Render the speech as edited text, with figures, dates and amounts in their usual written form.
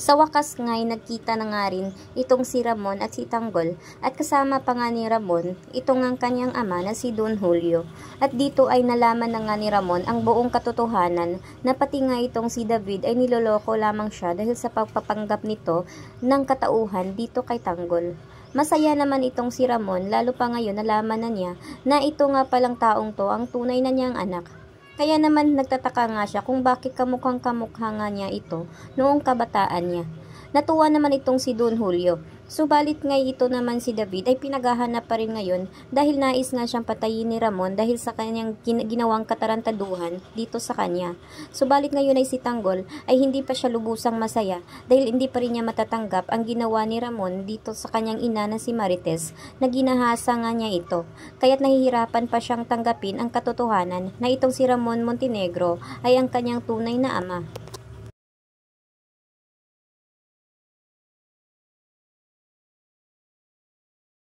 Sa wakas nga'y nagkita na nga rin itong si Ramon at si Tanggol at kasama pa nga ni Ramon itong ang kanyang ama na si Don Julio. At dito ay nalaman na nga ni Ramon ang buong katotohanan na pati nga itong si David ay niloloko lamang siya dahil sa pagpapanggap nito ng katauhan dito kay Tanggol. Masaya naman itong si Ramon lalo pa ngayon nalaman na niya na ito nga palang taong to ang tunay na niyang anak. Kaya naman nagtataka nga siya kung bakit kamukhang kamukha nga niya ito noong kabataan niya. Natuwa naman itong si Don Julio. Subalit nga ito naman si David ay pinaghahanap pa rin ngayon dahil nais nga siyang patayin ni Ramon dahil sa kanyang ginawang katarantaduhan dito sa kanya. Subalit ngayon ay si Tanggol ay hindi pa siya lubusang masaya dahil hindi pa rin niya matatanggap ang ginawa ni Ramon dito sa kanyang ina na si Marites na ginahasa nga niya ito. Kaya't nahihirapan pa siyang tanggapin ang katotohanan na itong si Ramon Montenegro ay ang kanyang tunay na ama.